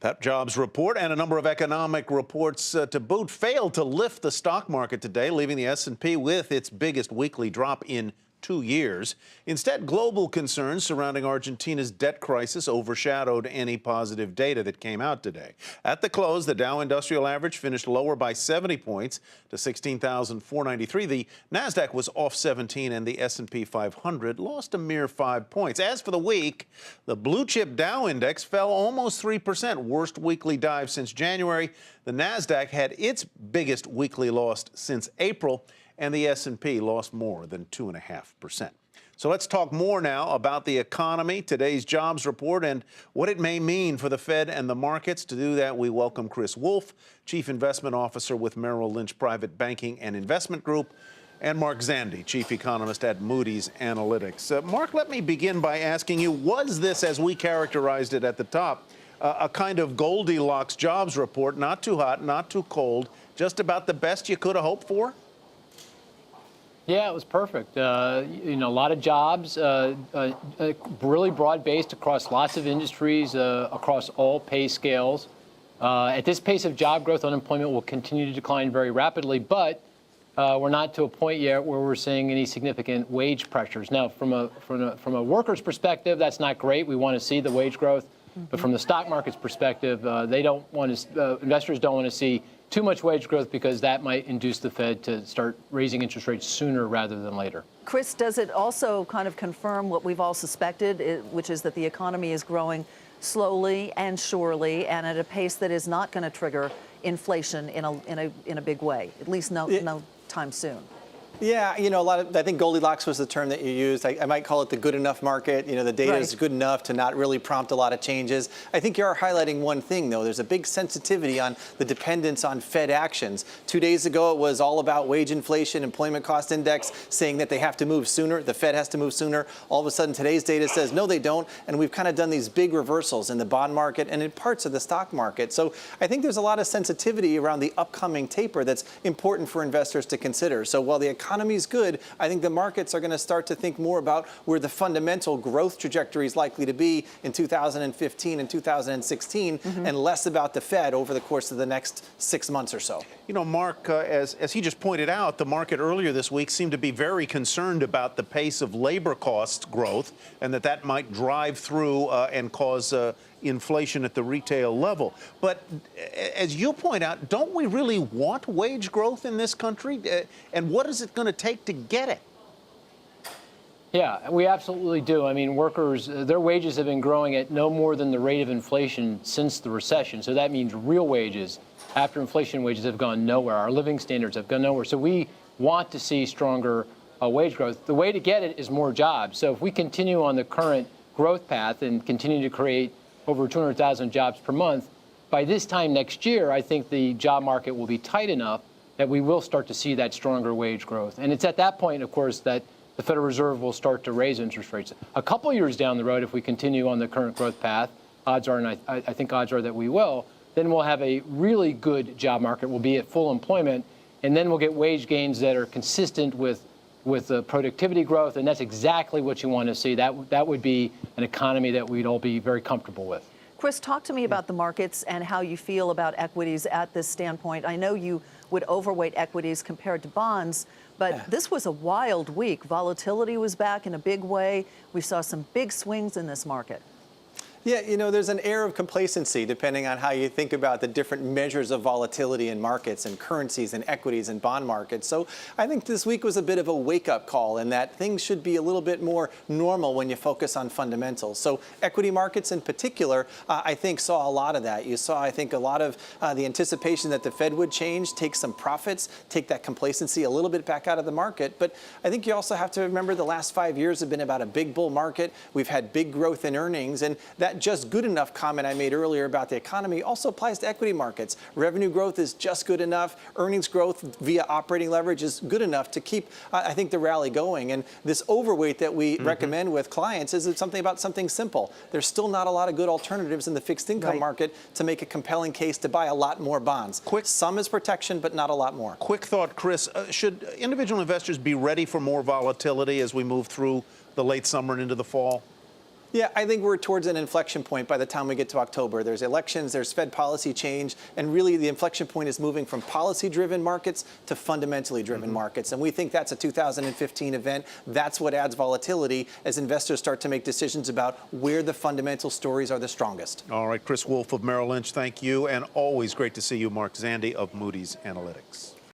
That jobs report and a number of economic reports to boot failed to lift the stock market today, leaving the S&P with its biggest weekly drop in 2 years. Instead, global concerns surrounding Argentina's debt crisis overshadowed any positive data that came out today. At the close, the Dow Industrial Average finished lower by 70 points to 16,493. The Nasdaq was off 17, and the S&P 500 lost a mere 5 points. As for the week, the blue chip Dow Index fell almost 3%, worst weekly dive since January. The Nasdaq had its biggest weekly loss since April, and the S&P lost more than 2.5%. So let's talk more now about the economy, today's jobs report, and what it may mean for the Fed and the markets. To do that, we welcome Chris Wolfe, Chief Investment Officer with Merrill Lynch Private Banking and Investment Group, and Mark Zandi, Chief Economist at Moody's Analytics. Mark, let me begin by asking you, was this, as we characterized it at the top, a kind of Goldilocks jobs report, not too hot, not too cold, just about the best you could have hoped for? Yeah, it was perfect. A lot of jobs, really broad-based across lots of industries, across all pay scales. At this pace of job growth, unemployment will continue to decline very rapidly, but we're not to a point yet where we're seeing any significant wage pressures. Now, from a worker's perspective, that's not great. We want to see the wage growth, but from the stock market's perspective, investors don't want to see too much wage growth because that might induce the Fed to start raising interest rates sooner rather than later. Chris, does it also kind of confirm what we've all suspected, which is that the economy is growing slowly and surely and at a pace that is not going to trigger inflation in a big way, at least no time soon? Yeah, I think Goldilocks was the term that you used. I might call it the good enough market. The data is good enough to not really prompt a lot of changes. I think you are highlighting one thing, though. There's a big sensitivity on the dependence on Fed actions. 2 days ago, it was all about wage inflation, employment cost index, saying that they have to move sooner. The Fed has to move sooner. All of a sudden, today's data says, no, they don't. And we've kind of done these big reversals in the bond market and in parts of the stock market. So I think there's a lot of sensitivity around the upcoming taper that's important for investors to consider. So while the economy is good, I think the markets are going to start to think more about where the fundamental growth trajectory is likely to be in 2015 and 2016, and less about the Fed over the course of the next 6 months or so. Mark, as he just pointed out, the market earlier this week seemed to be very concerned about the pace of labor cost growth and that might drive through and cause inflation at the retail level. But as you point out, don't we really want wage growth in this country? And what is it going to take to get it? Yeah, we absolutely do. I mean, workers, their wages have been growing at no more than the rate of inflation since the recession. So that means real wages after inflation wages have gone nowhere. Our living standards have gone nowhere. So we want to see stronger wage growth. The way to get it is more jobs. So if we continue on the current growth path and continue to create over 200,000 jobs per month, by this time next year, I think the job market will be tight enough that we will start to see that stronger wage growth. And it's at that point, of course, that the Federal Reserve will start to raise interest rates. A couple years down the road, if we continue on the current growth path, odds are, and I think odds are that we will, then we'll have a really good job market. We'll be at full employment, and then we'll get wage gains that are consistent with the productivity growth, and that's exactly what you want to see. That would be an economy that we'd all be very comfortable with. Chris, talk to me about the markets and how you feel about equities at this standpoint. I know you would overweight equities compared to bonds, but this was a wild week. Volatility was back in a big way. We saw some big swings in this market. Yeah, there's an air of complacency depending on how you think about the different measures of volatility in markets and currencies and equities and bond markets. So I think this week was a bit of a wake-up call in that things should be a little bit more normal when you focus on fundamentals. So equity markets in particular, I think, saw a lot of that. You saw, I think, a lot of the anticipation that the Fed would change, take some profits, take that complacency a little bit back out of the market. But I think you also have to remember the last 5 years have been about a big bull market. We've had big growth in earnings, and that just good enough comment I made earlier about the economy also applies to equity markets. Revenue growth is just good enough. Earnings growth via operating leverage is good enough to keep, I think, the rally going. And this overweight that we recommend with clients is something simple. There's still not a lot of good alternatives in the fixed income market to make a compelling case to buy a lot more bonds. Some is protection, but not a lot more. Quick thought, Chris. Should individual investors be ready for more volatility as we move through the late summer and into the fall? Yeah, I think we're towards an inflection point by the time we get to October. There's elections, there's Fed policy change, and really the inflection point is moving from policy-driven markets to fundamentally driven markets. And we think that's a 2015 event. That's what adds volatility as investors start to make decisions about where the fundamental stories are the strongest. All right, Chris Wolf of Merrill Lynch, thank you. And always great to see you, Mark Zandi of Moody's Analytics.